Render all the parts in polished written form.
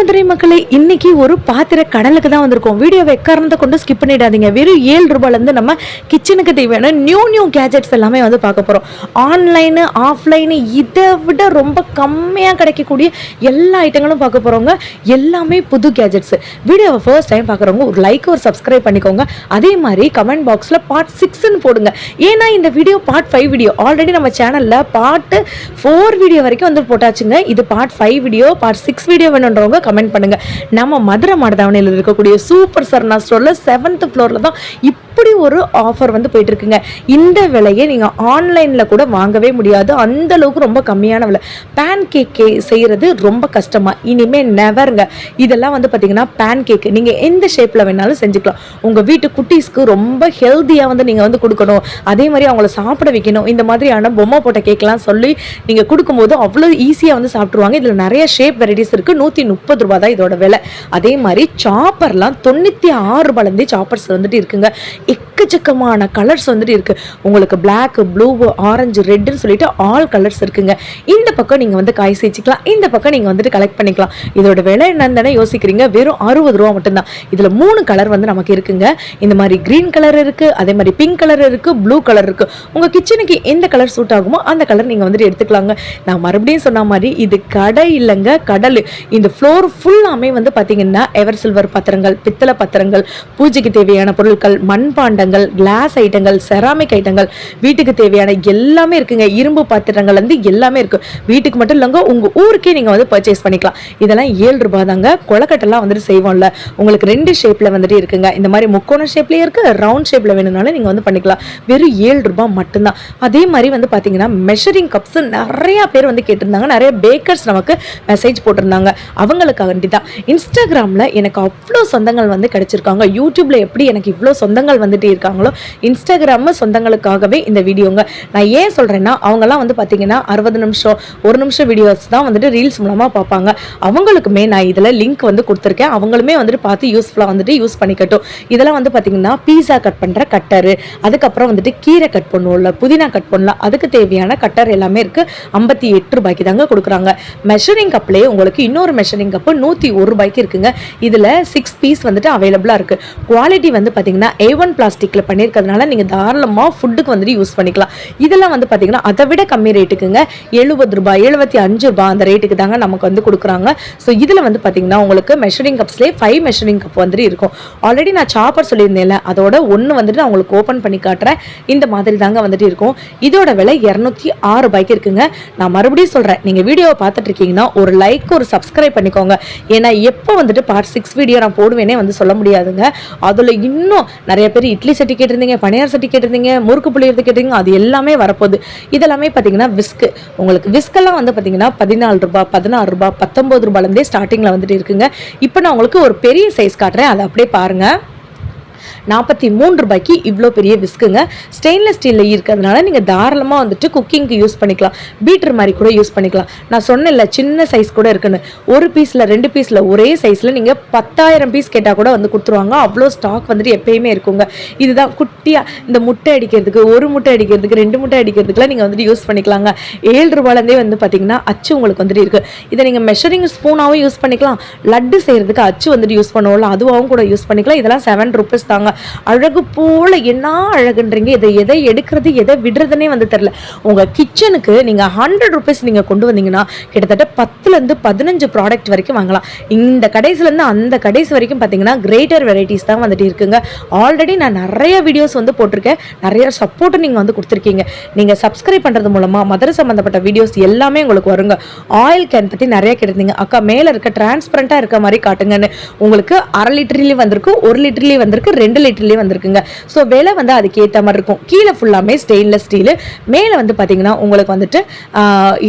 மதுரை மக்களே, இன்னைக்கு ஒரு பாத்திர கடலுக்கு தான் வந்திருக்கோம். வீடியோவை எக்காரணத்தை கொண்டு ஸ்கிப் பண்ணிடாதீங்க. வெறும் 7 ரூபாயிலேருந்து நம்ம கிச்சனுக்கு தேவையான நியூ கேஜெட்ஸ் எல்லாமே வந்து பார்க்க போகிறோம். ஆன்லைனு ஆஃப்லைனு இதை விட ரொம்ப கம்மியாக கிடைக்கக்கூடிய எல்லா ஐட்டங்களும் பார்க்க போகிறவங்க. எல்லாமே புது கேஜெட்ஸு. வீடியோவை ஃபர்ஸ்ட் டைம் பார்க்குறவங்க ஒரு லைக் ஒரு சப்ஸ்கிரைப் பண்ணிக்கோங்க. அதே மாதிரி கமெண்ட் பாக்ஸில் பார்ட் 6ன்னு போடுங்க. ஏன்னா இந்த வீடியோ பார்ட் 5 வீடியோ ஆல்ரெடி நம்ம சேனலில் பார்ட் 4 வீடியோ வரைக்கும் வந்து போட்டாச்சுங்க. இது பார்ட் 5 வீடியோ, பார்ட் 6 வீடியோ வேணுன்றவங்க கமெண்ட் பண்ணுங்க. நம்ம மதுரை மாடதாவணியில் இருக்கக்கூடிய சூப்பர் சரணா ஸ்டோர்ல 7th ஃப்ளோர்ல தான் இப்படி ஒரு ஆஃபர் வந்து போயிட்டு இருக்குங்க. இந்த விலையை நீங்க ஆன்லைன்ல கூட வாங்கவே முடியாது. அந்த அளவுக்கு ரொம்ப கம்மியான விலை. பேன் கேக் செய்யறது ரொம்ப கஷ்டமா? இனிமே நெவருங்க. இதெல்லாம் வந்து பாத்தீங்கன்னா பேன் கேக் நீங்க எந்த ஷேப்ல வேணாலும் செஞ்சுக்கலாம். உங்க வீட்டு குட்டீஸ்க்கு ரொம்ப ஹெல்த்தியா வந்து நீங்க வந்து கொடுக்கணும், அதே மாதிரி அவங்கள சாப்பிட வைக்கணும். இந்த மாதிரியான பொம்மை போட்ட கேக்லாம் சொல்லி நீங்க கொடுக்கும்போது அவ்வளவு ஈஸியா வந்து சாப்பிட்டுருவாங்க. இதுல நிறைய ஷேப் வெரைட்டிஸ் இருக்கு. 130 ரூபாய் தான் இதோட விலை. அதே மாதிரி சாப்பர்லாம் 96 ரூபாயிலேருந்தே சாப்பர்ஸ் வந்துட்டு இருக்குங்க. எக்கச்சக்கமான கலர்ஸ் வந்துட்டு இருக்கு. உங்களுக்கு பிளாக், ப்ளூ, ஆரஞ்சு, ரெட்னு சொல்லிட்டு ஆல் கலர்ஸ் இருக்குங்க. இந்த பக்கம் நீங்க வந்து காய் சேர்ச்சிக்கலாம், இந்த பக்கம் நீங்க வந்துட்டு கலெக்ட் பண்ணிக்கலாம். இதோட விலை என்னன்னு யோசிக்கிறீங்க? வெறும் 60 ரூபா மட்டும்தான். இதுல 3 கலர் வந்து நமக்கு இருக்குங்க. இந்த மாதிரி கிரீன் கலர் இருக்கு, அதே மாதிரி பிங்க் கலர் இருக்கு, ப்ளூ கலர் இருக்கு. உங்க கிச்சனுக்கு எந்த கலர் சூட் ஆகுமோ அந்த கலர் நீங்க வந்துட்டு எடுத்துக்கலாங்க. நான் மறுபடியும் சொன்ன மாதிரி இது கடை இல்லைங்க, கடல். இந்த ஃப்ளோர் ஃபுல்லாமே வந்து பார்த்தீங்கன்னா எவர் சில்வர் பாத்திரங்கள், பித்தளை பாத்திரங்கள், பூஜைக்கு தேவையான பொருட்கள், மண்பாண்டங்கள், கிளாஸ் ஐட்டங்கள், செராமிக் ஐட்டங்கள், வீட்டுக்கு தேவையான எல்லாமே இருக்குங்க. இரும்பு பாத்திரங்கள் வந்து எல்லாமே இருக்கு. வீட்டுக்கு மட்டும் இல்லைங்க, உங்க ஊருக்கே நீங்க வந்து பர்ச்சேஸ் பண்ணிக்கலாம். இதெல்லாம் 7 ரூபாய் தாங்க. கொலக்கட்டெல்லாம் வந்துட்டு செய்வோம்ல, உங்களுக்கு 2 ஷேப்ல வந்துட்டு இருக்குங்க. இந்த மாதிரி முக்கோண ஷேப்லயே இருக்கு, ரவுண்ட் ஷேப்ல வேணும்னாலும் நீங்க வந்து பண்ணிக்கலாம். வெறும் 7 ரூபாய் மட்டும்தான். அதே மாதிரி வந்து பாத்தீங்கன்னா மெஷரிங் கப்ஸ் நிறைய பேர் வந்து கேட்டிருந்தாங்க. நிறைய பேக்கர்ஸ் நமக்கு மெசேஜ் போட்டிருந்தாங்க. அவங்களுக்காக தான் இன்ஸ்டாகிராமில் எனக்கு அவ்வளோ சொந்தங்கள் வந்து கிடைச்சிருக்காங்க. யூடியூப்ல எப்படி எனக்கு இவ்வளோ சொந்தங்கள் வந்துட்டு இருக்காங்களோ, இன்ஸ்டாகிராம் சொந்தங்களுக்காகவே இந்த வீடியோங்க. நான் ஏன் சொல்றேன்னா, அவங்கெல்லாம் வந்து பார்த்தீங்கன்னா 60 நிமிஷம் 1 நிமிஷம் வீடியோஸ் தான் வந்துட்டு ரீல்ஸ் மூலமாக பார்ப்பாங்க. அவங்களுக்குமே நான் இதில் லிங்க் வந்து கொடுத்துருக்கேன். அவங்களுமே வந்துட்டு பார்த்து யூஸ்ஃபுல்லாக வந்துட்டு யூஸ் பண்ணிக்கட்டும். இதெல்லாம் வந்து பார்த்தீங்கன்னா பீஸா கட் பண்ணுற கட்டரு, அதுக்கப்புறம் வந்துட்டு கீரை கட் பண்ணுவோம்ல, புதினா கட் பண்ணலாம், அதுக்கு தேவையான கட்டர் எல்லாமே இருக்கு. 58 ரூபாய்க்கு தாங்க கொடுக்குறாங்க. மெஷரிங் கப்லேயே உங்களுக்கு இன்னொரு மெஷரிங் கப் 101 ரூபாய்க்கு இருக்குங்க. இதுல 6 பீஸ் வந்துட்டு அவைலபிளா இருக்கு. குவாலிட்டி வந்து பாத்தீங்கன்னா A1 பிளாஸ்டிக்ல பண்ணிருக்கிறதுனால நீங்க தாராளமா ஃபுட்டுக்கு வந்துட்டு யூஸ் பண்ணிக்கலாம். இதெல்லாம் வந்து பாத்தீங்கன்னா அதை விட கம்மி ரேட்டுக்குங்க. 70 ரூபாய் 75 ரூபாய் அந்த ரேட்டுக்கு தாங்க நமக்கு வந்து கொடுக்குறாங்க. ஸோ இதுல வந்து பாத்தீங்கன்னா உங்களுக்கு மெஷரிங் கப்ஸ்லேயே 5 மெஷரிங் கப் வந்துட்டு இருக்கும். ஆல்ரெடி நான் சாப்பர் சொல்லியிருந்தேன்ல, அதோட ஒன்று வந்துட்டு நான் உங்களுக்கு ஓப்பன் பண்ணி காட்டுறேன். இந்த மாதிரி தாங்க வந்துட்டு இருக்கும். இதோட விலை 206 ரூபாய்க்கு இருக்குங்க. நான் மறுபடியும் சொல்றேன், நீங்க வீடியோவை பார்த்துட்டு இருக்கீங்கன்னா ஒரு லைக் ஒரு சப்ஸ்கிரைப் பண்ணிக்கோங்க. ஏன்னா எப்போ வந்துட்டு பார்ட் 6 வீடியோ நான் போடுவேனே வந்து சொல்ல முடியாதுங்க. அதில் இன்னும் நிறைய பேர் இட்லி சட்டி கேட்டிருந்தீங்க, பனியார் சட்டி கேட்டிருந்தீங்க, முறுக்கு புளியறது கேட்டிருந்தீங்க. அது எல்லாமே வரப்போகுது. இதெல்லாமே பார்த்தீங்கன்னா விஸ்கு. உங்களுக்கு விஸ்கெல்லாம் வந்து பார்த்தீங்கன்னா 14 ரூபாய் 16 ரூபாய் 19 ரூபாயிலேருந்தே ஸ்டார்டிங்கில் வந்துட்டு இருக்குங்க. இப்போ நான் உங்களுக்கு ஒரு பெரிய சைஸ் காட்டுறேன், அதை அப்படியே பாருங்க. 43 ரூபாய்க்கு இவ்வளோ பெரிய விஸ்குங்க. ஸ்டெயின்லெஸ் ஸ்டீலில் இருக்கிறதுனால நீங்கள் தாராளமாக வந்துட்டு குக்கிங்க்கு யூஸ் பண்ணிக்கலாம். பீட்டர் மாதிரி கூட யூஸ் பண்ணிக்கலாம். நான் சொன்னேன்ல சின்ன சைஸ் கூட இருக்குன்னு. ஒரு பீஸில் 2 பீஸில் ஒரே சைஸில் நீங்கள் 10,000 பீஸ் கேட்டால் கூட வந்து கொடுத்துருவாங்க. அவ்வளோ ஸ்டாக் வந்துட்டு எப்பயுமே இருக்குங்க. இதுதான் குட்டியாக இந்த முட்டை அடிக்கிறதுக்கு, ஒரு முட்டை அடிக்கிறதுக்கு, 2 முட்டை அடிக்கிறதுக்குலாம் நீங்கள் வந்துட்டு யூஸ் பண்ணிக்கலாங்க. 7 ரூபாயிலேருந்தே வந்து பார்த்தீங்கன்னா அச்சு உங்களுக்கு வந்துட்டு இருக்குது. இதை நீங்கள் மெஷரிங் ஸ்பூனாகவும் யூஸ் பண்ணிக்கலாம். லட்டு செய்கிறதுக்கு அச்சு வந்துட்டு யூஸ் பண்ணுவோம்ல, அதுவாகவும் கூட யூஸ் பண்ணிக்கலாம். இதெல்லாம் 7 ரூபீஸ் தாங்க. அழகு போல என்ன அழகுன்றீங்க. இதை எதை எடுக்கிறது எதை விடுறதுனே வந்து தெரியல. உங்க கிச்சனுக்கு நீங்க 100 ரூபீஸ் நீங்க கொண்டு வந்தீங்கன்னா கிட்டத்தட்ட 10லேருந்து 15 ப்ராடக்ட் வரைக்கும் வாங்கலாம். இந்த கடைசில இருந்து அந்த கடைசி வரைக்கும் பாத்தீங்கன்னா கிரேட்டர் வெரைட்டிஸ் தான் வந்துட்டு இருக்குங்க. ஆல்ரெடி நான் நிறைய வீடியோஸ் வந்து போட்டிருக்கேன். நிறைய சப்போர்ட் நீங்க வந்து கொடுத்துருக்கீங்க. நீங்க சப்ஸ்கிரைப் பண்றது மூலமா மதுரை சம்பந்தப்பட்ட வீடியோஸ் எல்லாமே உங்களுக்கு வருங்க. ஆயில் கேன் பத்தி நிறைய கேட்டிருந்தீங்க. அக்கா மேல இருக்க டிரான்ஸ்பரண்டா இருக்க மாதிரி காட்டுங்கன்னு. உங்களுக்கு 1/2 லிட்டர்லயே வந்திருக்கு, 1 லிட்டர்லயே வந்திருக்கு, 2 லிட்டர்லயே வந்திருக்குங்க. ஸோ விலை வந்து அதுக்கு ஏற்ற மாதிரி இருக்கும். கீழே ஃபுல்லாமே ஸ்டெயின்லெஸ் ஸ்டீலு, மேலே வந்து பார்த்தீங்கன்னா உங்களுக்கு வந்துட்டு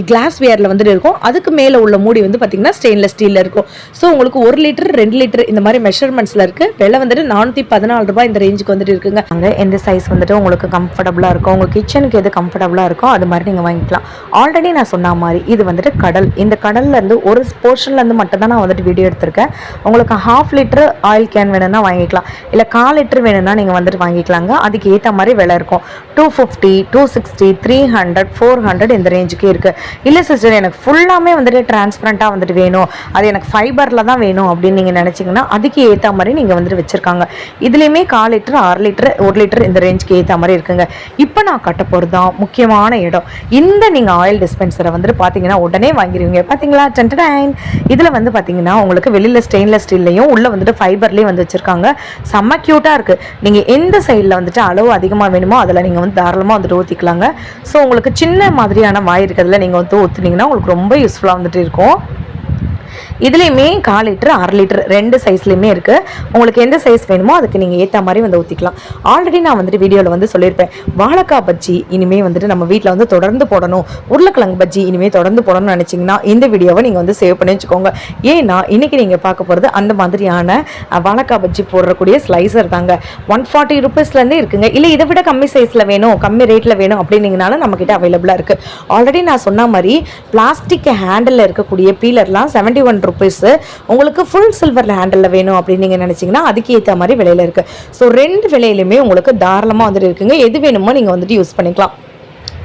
கிளாஸ் வேரில் வந்துட்டு இருக்கும். அதுக்கு மேலே உள்ள மூடி வந்து பார்த்தீங்கன்னா ஸ்டெயின்லெஸ் ஸ்டீலில் இருக்கும். ஸோ உங்களுக்கு 1 லிட்டர் 2 லிட்டர் இந்த மாதிரி மெஷர்மெண்ட்ஸில் இருக்குது. விலை வந்துட்டு 414 ரூபாய் இந்த ரேஞ்சுக்கு வந்துட்டு இருக்குங்க. அங்கே எந்த சைஸ் வந்துட்டு உங்களுக்கு கம்ஃபர்டபுளாக இருக்கும், உங்கள் கிச்சனுக்கு எது கம்ஃபர்டபுளாக இருக்கோ அது மாதிரி நீங்கள் வாங்கிக்கலாம். ஆல்ரெடி நான் சொன்ன மாதிரி இது வந்துட்டு கடல். இந்த கடல்லேருந்து ஒரு போர்ஷன்லேருந்து மட்டும் தான் நான் வந்துட்டு வீடியோ எடுத்திருக்கேன். உங்களுக்கு 1/2 லிட்டர் ஆயில் கேன் வேணும்னா வாங்கிக்கலாம். இல்லை 1/4 லிட்டர் வேணும்னா நீங்கள் வந்துட்டு வாங்கிக்கலாங்க. அதுக்கு ஏற்ற மாதிரி விலை இருக்கும். 250, 260, 300, 400 இந்த ரேஞ்சுக்கு இருக்குது. இல்லை சிஸ்டர் எனக்கு ஃபுல்லாமே வந்துட்டு டிரான்ஸ்பரண்ட்டாக வந்துட்டு வேணும், அது எனக்கு ஃபைபரில் தான் வேணும் அப்படின்னு நீங்கள் நினச்சிங்கன்னா அதுக்கு ஏற்ற மாதிரி நீங்கள் வந்துட்டு வச்சுருக்காங்க. இதுலேயுமே 1/4 லிட்டர், 6 லிட்டர், 1 லிட்டர் இந்த ரேஞ்சுக்கு ஏற்ற மாதிரி இருக்குங்க. இப்போ நான் கட்ட போகிறது தான் முக்கியமான இடம். இந்த நீங்கள் ஆயில் டிஸ்பென்சரை வந்துட்டு பார்த்தீங்கன்னா உடனே வாங்கிடுவீங்க. பார்த்தீங்களா, டென்டடைன். இதில் வந்து பார்த்தீங்கன்னா உங்களுக்கு வெளியில் ஸ்டெயின்லெஸ் ஸ்டீல்லையும் உள்ளே வந்துட்டு ஃபைபர்லேயும் வந்து வச்சுருக்காங்க. செம்ம க்யூட்டாக இருக்குது. நீங்கள் எந்த சைடில் வந்துட்டு அளவு அதிகமாக வேணுமோ அதில் நீங்கள் வந்து தாராளமாக வந்துட்டு ஊற்றிக்கலாங்க. ஸோ உங்களுக்கு சின்ன மாதிரியான வாய் இருக்கிறதுல நீங்கள் வந்து ஊற்றுனீங்கன்னா உங்களுக்கு ரொம்ப யூஸ்ஃபுல்லாக வந்துட்டு இருக்கும். இதுலேயுமே 1/4 லிட்டர், 6 லிட்டர் ரெண்டு சைஸ்லையுமே இருக்குது. உங்களுக்கு எந்த சைஸ் வேணுமோ அதுக்கு நீங்கள் ஏற்ற மாதிரி வந்து ஊற்றிக்கலாம். ஆல்ரெடி நான் வந்துட்டு வீடியோவில் வந்து சொல்லியிருப்பேன், வாழைக்காய் பஜ்ஜி இனிமேல் வந்துட்டு நம்ம வீட்டில் வந்து தொடர்ந்து போடணும், உருளைக்கிழங்கு பஜ்ஜி இனிமேல் தொடர்ந்து போடணும்னு நினச்சிங்கன்னா இந்த வீடியோவை நீங்கள் வந்து சேவ் பண்ணி வச்சுக்கோங்க. ஏன்னா இன்றைக்கி நீங்கள் பார்க்க போகிறது அந்த மாதிரியான வாழைக்காய் பஜ்ஜி போடக்கூடிய ஸ்லைசர் தாங்க. 140 ருபீஸ்லேருந்தே இருக்குங்க. இல்லை இதை விட கம்மி சைஸில் வேணும், கம்மி ரேட்டில் வேணும் அப்படின்னீங்கனாலும் நம்மக்கிட்ட அவைலபிளாக இருக்குது. ஆல்ரெடி நான் சொன்ன மாதிரி பிளாஸ்டிக் ஹேண்டில் இருக்கக்கூடிய பீலர்லாம் 71 ருபீஸ். உங்களுக்கு ஃபுல் சில்வர் ஹேண்டில் வேணும் அப்படின்னு நீங்கள் நினச்சிங்கன்னா அதுக்கு ஏற்ற மாதிரி விலையில் இருக்குது. ஸோ ரெண்டு விலையிலுமே உங்களுக்கு தாராளமாக வந்துட்டு இருக்குங்க. எது வேணுமோ நீங்கள் வந்துட்டு யூஸ் பண்ணிக்கலாம்.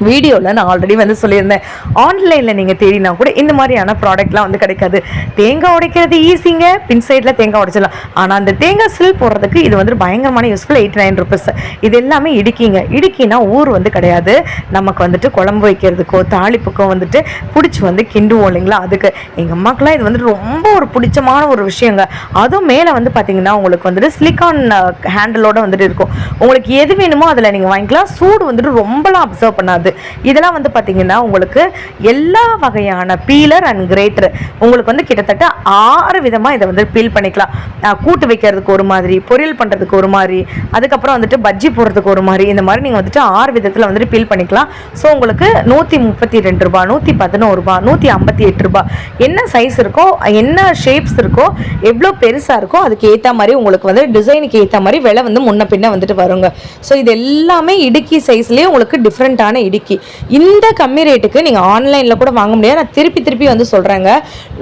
வீடியோவில் நான் ஆல்ரெடி வந்து சொல்லியிருந்தேன், ஆன்லைனில் நீங்கள் தேடினா கூட இந்த மாதிரியான ப்ராடக்ட்லாம் வந்து கிடைக்காது. தேங்காய் உடைக்கிறது ஈஸிங்க, பின் சைடில் தேங்காய் உடைச்சிடலாம். ஆனால் அந்த தேங்காய் சில் போடுறதுக்கு இது வந்து பயங்கரமான யூஸ்ஃபுல். 89 ருபீஸ். இது எல்லாமே இடுக்கிங்க. இடுக்கினா ஊர் வந்து கிடையாது, நமக்கு வந்துட்டு குழம்பு வைக்கிறதுக்கோ தாளிப்புக்கோ வந்துட்டு பிடிச்சி வந்து கிண்டுவோம் இல்லைங்களா, அதுக்கு. எங்கள் அம்மாக்கெலாம் இது வந்துட்டு ரொம்ப ஒரு பிடிச்சமான ஒரு விஷயங்க. அதுவும் மேலே வந்து பார்த்தீங்கன்னா உங்களுக்கு வந்துட்டு சிலிக்கான் ஹேண்டிலோடு வந்துட்டு இருக்கும். உங்களுக்கு எது வேணுமோ அதில் நீங்கள் வாங்கிக்கலாம். சூடு வந்துட்டு ரொம்பலாம் அப்சர்வ் பண்ணாது. இதெல்லாம் வந்து பார்த்தீங்கன்னா உங்களுக்கு எல்லா வகையான பீலர் அண்ட் கிரேட்டர் உங்களுக்கு வந்து கிட்டத்தட்ட 6 விதமாக இதை வந்து பீல் பண்ணிக்கலாம். கூட்டு வைக்கிறதுக்கு ஒரு மாதிரி, பொரியல் பண்ணுறதுக்கு ஒரு மாதிரி, அதுக்கப்புறம் வந்துட்டு பஜ்ஜி போடுறதுக்கு ஒரு மாதிரி, இந்த மாதிரி நீங்கள் வந்துட்டு 6 விதத்தில் வந்துட்டு பீல் பண்ணிக்கலாம். ஸோ உங்களுக்கு 132 ரூபா, 111 ரூபா, 158 ரூபா, என்ன சைஸ் இருக்கோ, என்ன ஷேப்ஸ் இருக்கோ, எவ்வளோ பெருசாக இருக்கோ அதுக்கு ஏற்ற மாதிரி உங்களுக்கு வந்து டிசைனுக்கு ஏற்ற மாதிரி விலை வந்து முன்ன பின்ன வந்துட்டு வருங்க. ஸோ இது எல்லாமே இடுக்கி சைஸ்லேயே உங்களுக்கு டிஃப்ரெண்ட்டான இடுக்கி. இந்த கம்மி ரேட்டுக்கு நீங்கள் ஆன்லைனில் கூட வாங்க முடியாது. நான் திருப்பி வந்து சொல்கிறேங்க,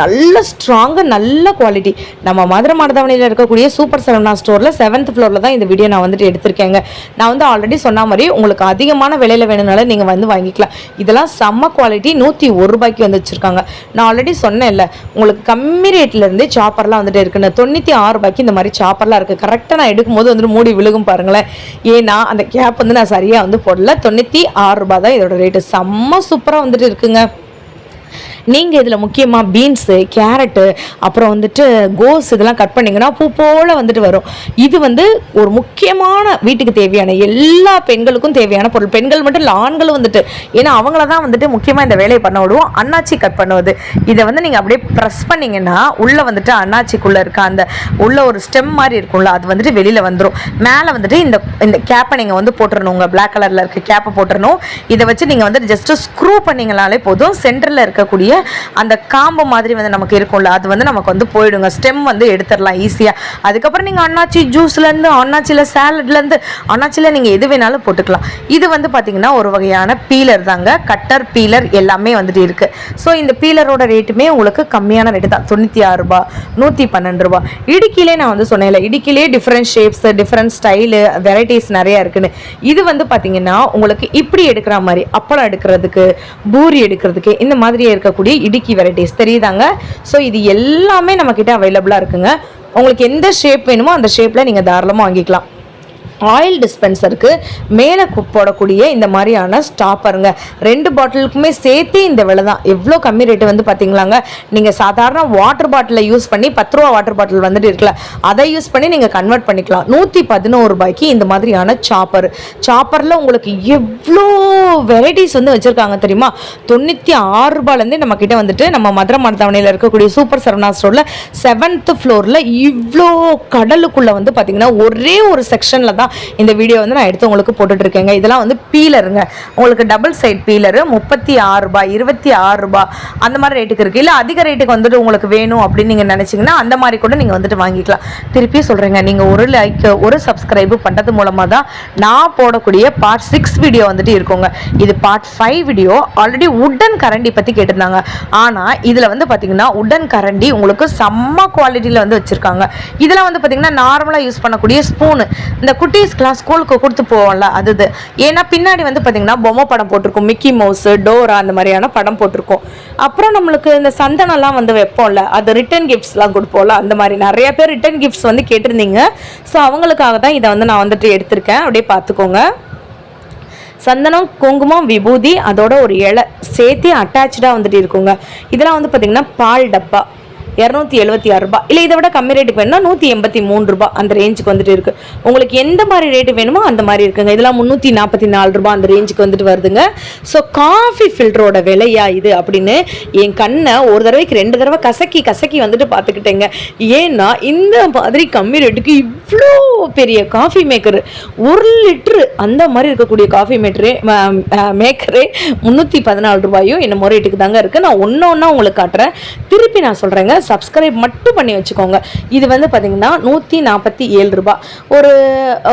நல்ல ஸ்ட்ராங்காக நல்ல குவாலிட்டி. நம்ம மதுரை மாடத்தவணையில் இருக்கக்கூடிய சூப்பர் சரவணா ஸ்டோரில் 7th ஃப்ளோரில் தான் இந்த வீடியோ நான் வந்துட்டு எடுத்திருக்கேங்க. நான் வந்து ஆல்ரெடி சொன்ன மாதிரி உங்களுக்கு அதிகமான விலையில் வேணும்னாலும் நீங்கள் வந்து வாங்கிக்கலாம். இதெல்லாம் செம்ம குவாலிட்டி. 101 ரூபாய்க்கு வந்து வச்சுருக்காங்க. நான் ஆல்ரெடி சொன்னேன் இல்லை, உங்களுக்கு கம்மி ரேட்லேருந்து சாப்பர்லாம் வந்துட்டு இருக்குன்னு. 96 ரூபாய்க்கு இந்த மாதிரி சாப்பர்லாம் இருக்குது. கரெக்டாக நான் எடுக்கும்போது வந்துட்டு மூடி விழுகும் பாருங்களேன். ஏன்னா அந்த கேப் வந்து நான் சரியாக வந்து போடல. 96 ரூபா தான் இதோட ரேட்டு. செம்ம சூப்பராக வந்துட்டு இருக்குங்க. நீங்கள் இதில் முக்கியமாக பீன்ஸு, கேரட்டு, அப்புறம் வந்துட்டு கோஸ் இதெல்லாம் கட் பண்ணிங்கன்னா பூ போல் வந்துட்டு வரும். இது வந்து ஒரு முக்கியமான வீட்டுக்கு தேவையான எல்லா பெண்களுக்கும் தேவையான பொருள். பெண்கள் மட்டும் இல்லை, ஆண்களும் வந்துட்டு, ஏன்னா அவங்கள தான் வந்துட்டு முக்கியமாக இந்த வேலையை பண்ண விடுவோம். அண்ணாச்சி கட் பண்ணுவது. இதை வந்து நீங்கள் அப்படியே ப்ரெஸ் பண்ணிங்கன்னா உள்ளே வந்துட்டு அண்ணாச்சிக்குள்ளே இருக்க அந்த உள்ள ஒரு ஸ்டெம் மாதிரி இருக்கும்ல, அது வந்துட்டு வெளியில் வந்துடும். மேலே வந்துட்டு இந்த கேப்பை நீங்கள் வந்து போட்டுடணும். உங்கள் பிளாக் கலரில் இருக்க கேப்பை போட்டுடணும். இதை வச்சு நீங்கள் வந்துட்டு ஜஸ்ட்டு ஸ்க்ரூ பண்ணிங்கனாலே போதும். சென்டரில் இருக்கக்கூடிய அந்த காம்பு மாதிரி வந்து நமக்கு இருக்கும்ல, அது வந்து நமக்கு வந்து போயிடுங்க. ஸ்டெம் வந்து எடுத்துடலாம் ஈஸியாக. அதுக்கப்புறம் நீங்கள் அண்ணாச்சி ஜூஸ்லேருந்து, அண்ணாச்சியில் சாலட்லேருந்து, அண்ணாச்சியில் நீங்கள் எது வேணாலும் போட்டுக்கலாம். இது வந்து பார்த்தீங்கன்னா ஒரு வகையான பீலர் தாங்க, கட்டர் பீலர் எல்லாமே வந்துட்டு இருக்குது. ஸோ இந்த பீலரோட ரேட்டுமே உங்களுக்கு கம்மியான ரேட்டு தான், 96 ரூபா, 112 ரூபா. இடுக்கிலே நான் வந்து சொன்னேன்ல, இடுக்கிலே different shapes, different style, varieties நிறையா இருக்குன்னு. இது வந்து பார்த்தீங்கன்னா உங்களுக்கு இப்படி எடுக்கிற மாதிரி, அப்பளம் எடுக்கிறதுக்கு, பூரி எடுக்கிறதுக்கு, இந்த மாதிரியே இருக்கக்கூடிய இடுக்கி வெரைட்டிஸ் தெரியுதாங்க. ஸோ இது எல்லாமே நம்மக்கிட்ட அவைலபிளாக இருக்குங்க. உங்களுக்கு எந்த ஷேப் வேணுமோ அந்த ஷேப்பில் நீங்கள் தாராளமாக வாங்கிக்கலாம். ஆயில் டிஸ்பென்சருக்கு மேலே போடக்கூடிய இந்த மாதிரியான ஸ்டாப்பருங்க, 2 பாட்டிலுக்குமே சேர்த்து இந்த விலை தான். எவ்வளோ கம்மி ரேட்டு வந்து பார்த்தீங்களாங்க. நீங்கள் சாதாரண வாட்டர் பாட்டிலில் யூஸ் பண்ணி 10 ரூபா வாட்டர் பாட்டில் வந்துட்டு இருக்கல, அதை யூஸ் பண்ணி நீங்கள் கன்வெர்ட் பண்ணிக்கலாம். 111 ரூபாய்க்கு இந்த மாதிரியான சாப்பரில் உங்களுக்கு எவ்வளோ வெரைட்டிஸ் வந்து வச்சுருக்காங்க தெரியுமா. 96 ரூபாயிலேருந்து நம்மக்கிட்ட வந்துட்டு நம்ம மதுரை மாடத்தவணையில் இருக்கக்கூடிய சூப்பர் சரவணா ஸ்டோரில் 7th ஃப்ளோரில் இவ்வளோ கடலுக்குள்ளே வந்து பார்த்தீங்கன்னா ஒரே ஒரு செக்ஷனில் தான் தான் இந்த வீடியோ வந்து நான் எடுத்து உங்களுக்கு போட்டுட்ருக்கேங்க. இதெல்லாம் வந்து பீலருங்க, உங்களுக்கு டபுள் சைட் பீலரு 36 ரூபாய் 26 ரூபாய் அந்த மாதிரி ரேட்டுக்கு இருக்குது. இல்லை அதிக ரேட்டுக்கு வந்துட்டு உங்களுக்கு வேணும் அப்படின்னு நீங்கள் நினச்சிங்கன்னா அந்த மாதிரி கூட நீங்கள் வந்துட்டு வாங்கிக்கலாம். திருப்பி சொல்கிறேங்க, நீங்கள் ஒரு லைக் ஒரு சப்ஸ்கிரைபு பண்ணுறது மூலமாக தான் நான் போடக்கூடிய பார்ட் 6 வீடியோ வந்துட்டு இருக்குங்க. இது பார்ட் 5 வீடியோ. ஆல்ரெடி உட்டன் கரண்டி பற்றி கேட்டிருந்தாங்க. ஆனால் இதில் வந்து பார்த்தீங்கன்னா உட்டன் கரண்டி உங்களுக்கு செம்ம குவாலிட்டியில் வந்து வச்சுருக்காங்க. இதெல்லாம் வந்து பார்த்தீங்கன்னா நார்மலாக யூஸ் பண்ணக்கூடிய ஸ்பூனு, இந்த குட்டீஸ்க்கெலாம் ஸ்கூலுக்கு கொடுத்து போவோம்ல அது. ஏன்னா பின்னாடி வந்து பார்த்தீங்கன்னா பொம்மை படம் போட்டிருக்கும், மிக்கி மவுஸு, டோரா அந்த மாதிரியான படம் போட்டிருக்கோம். அப்புறம் நம்மளுக்கு இந்த சந்தனம்லாம் வந்து வைப்போம்ல, அது ரிட்டன் கிஃப்ட்ஸ்லாம் கொடுப்போம்ல, அந்த மாதிரி நிறைய பேர் ரிட்டன் கிஃப்ட்ஸ் வந்து கேட்டிருந்தீங்க. ஸோ அவங்களுக்காக தான் இதை வந்து நான் வந்துட்டு எடுத்திருக்கேன். அப்படியே பார்த்துக்கோங்க. சந்தனம், குங்குமம், விபூதி, அதோட ஒரு இலை சேர்த்து அட்டாச்சாக வந்துட்டு இருக்குங்க. இதெல்லாம் வந்து பார்த்தீங்கன்னா பால் டப்பா 276 ரூபாய். இல்லை இதை விட கம்மி ரேட்டுக்கு வேணும்னா 183 ரூபாய் அந்த ரேஞ்சுக்கு வந்துட்டு இருக்குது. உங்களுக்கு எந்த மாதிரி ரேட்டு வேணுமோ அந்த மாதிரி இருக்குங்க. இதெல்லாம் 344 ரூபாய் அந்த ரேஞ்சுக்கு வந்துட்டு வருதுங்க. ஸோ காஃபி ஃபில்டரோட விலையா இது அப்படின்னு என் கண்ணை ஒரு தடவைக்கு 2 தடவை கசக்கி வந்துட்டு பார்த்துக்கிட்டேங்க. ஏன்னா இந்த மாதிரி கம்மி ரேட்டுக்கு இவ்வளோ பெரிய காஃபி மேக்கரு 1 லிட்ரு அந்த மாதிரி இருக்கக்கூடிய காஃபி மேக்கரே 314 ரூபாயும் என்னமோ ரேட்டுக்கு தாங்க இருக்குது. நான் ஒன்றா உங்களுக்கு காட்டுறேன். திருப்பி நான் சொல்கிறேங்க, சப்ஸ்கிரைப் மட்டும் பண்ணி வச்சுக்கோங்க. இது வந்து பார்த்தீங்கன்னா 147 ரூபாய், ஒரு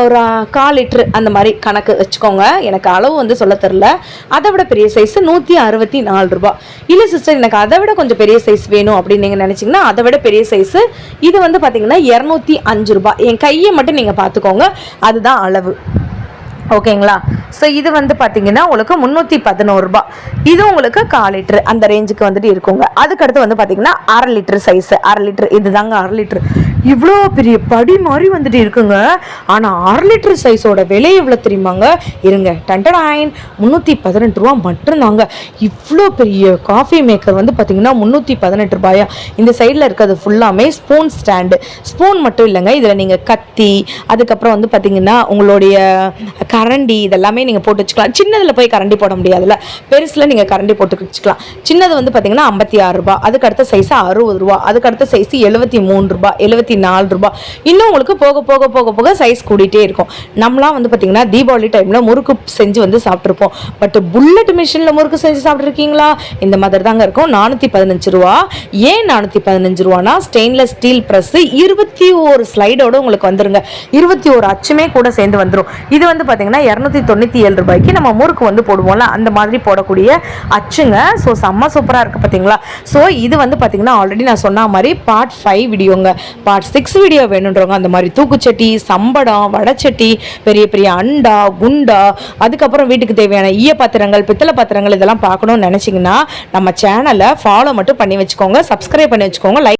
1/4 லிட்ரு அந்த மாதிரி கணக்கு வச்சுக்கோங்க. எனக்கு அளவு வந்து சொல்ல தெரில. அதை விட பெரிய சைஸ் 164 ரூபாய். இல்லை சிஸ்டர் எனக்கு அதை விட கொஞ்சம் பெரிய சைஸ் வேணும் அப்படின்னு நீங்கள் நினச்சிங்கன்னா அதை விட பெரிய சைஸு இது வந்து பார்த்தீங்கன்னா 205 ரூபாய். என் கையை மட்டும் நீங்கள் பார்த்துக்கோங்க, அதுதான் அளவு. ஓகேங்களா? ஸோ இது வந்து பார்த்தீங்கன்னா உங்களுக்கு 311 ரூபாய். இது உங்களுக்கு 1/4 லிட்ரு அந்த ரேஞ்சுக்கு வந்துட்டு இருக்குங்க. அதுக்கடுத்து வந்து பார்த்தீங்கன்னா 1/2 லிட்ரு சைஸு, 1/2 லிட்ரு இது தாங்க 1/2 லிட்ரு. இவ்வளோ பெரிய படி மாதிரி வந்துட்டு இருக்குங்க. ஆனால் 1/2 லிட்ரு சைஸோட விலை எவ்வளோ தெரியுமாங்க? இருங்க, 318 ரூபா மட்டும்தாங்க. இவ்வளோ பெரிய காஃபி மேக்கர் வந்து பார்த்தீங்கன்னா 318 ரூபாயா? இந்த சைடில் இருக்கிறது ஃபுல்லாமே ஸ்பூன் ஸ்டாண்டு. ஸ்பூன் மட்டும் இல்லைங்க, இதில் நீங்கள் கத்தி, அதுக்கப்புறம் வந்து பார்த்தீங்கன்னா உங்களுடைய கரண்டி இதெல்லாமே நீங்கள் போட்டு வச்சுக்கலாம். சின்னதில் போய் கரண்டி போட முடியாதுல்ல, பெருசில் நீங்கள் கரண்டி போட்டு வச்சுக்கலாம். சின்னது வந்து பார்த்தீங்கன்னா 56 ரூபாய், அதுக்கடுத்த சைஸு 60 ரூபா, அதுக்கடுத்த சைஸு 73 ரூபாய், 74 ரூபாய். இன்னும் உங்களுக்கு போக போக போக போக சைஸ் கூடிட்டே இருக்கும். நம்மளாம் வந்து பார்த்தீங்கன்னா தீபாவளி டைமில் முறுக்கு செஞ்சு வந்து சாப்பிட்ருப்போம். பட் புல்லட் மிஷினில் முறுக்கு செஞ்சு சாப்பிட்ருக்கீங்களா? இந்த மாதிரி தாங்க இருக்கும். 415 ரூபா. ஏன் 415 ரூபானா ஸ்டெயின்லெஸ் ஸ்டீல் ப்ரெஸ்ஸு 21 ஸ்லைடோடு உங்களுக்கு வந்துருங்க. 21 அச்சுமே கூட சேர்ந்து வந்துடும். இது வந்து பார்த்தீங்கன்னா 297 ரூபாய்க்கு நம்ம முறுக்கு வந்து போடுவோம்ல, அந்த மாதிரி போடக்கூடிய அச்சுங்க. ஸோ செம்ம சூப்பராக இருக்குது பார்த்தீங்களா? ஸோ இது வந்து பார்த்தீங்கன்னா ஆல்ரெடி நான் சொன்ன மாதிரி பார்ட் 5 வீடியோங்க. பார்ட் 6 வீடியோ வேணுன்றவங்க அந்த மாதிரி தூக்குச்சட்டி, சம்படம், வடச்சட்டி, பெரிய பெரிய அண்டா, குண்டா, அதுக்கப்புறம் வீட்டுக்கு தேவையான ஈய பாத்திரங்கள், பித்தளை பாத்திரங்கள் இதெல்லாம் பார்க்கணும்னு நினச்சிங்கன்னா நம்ம சேனலை ஃபாலோ மட்டும் பண்ணி வச்சுக்கோங்க, சப்ஸ்கிரைப் பண்ணி வச்சுக்கோங்க, லைக்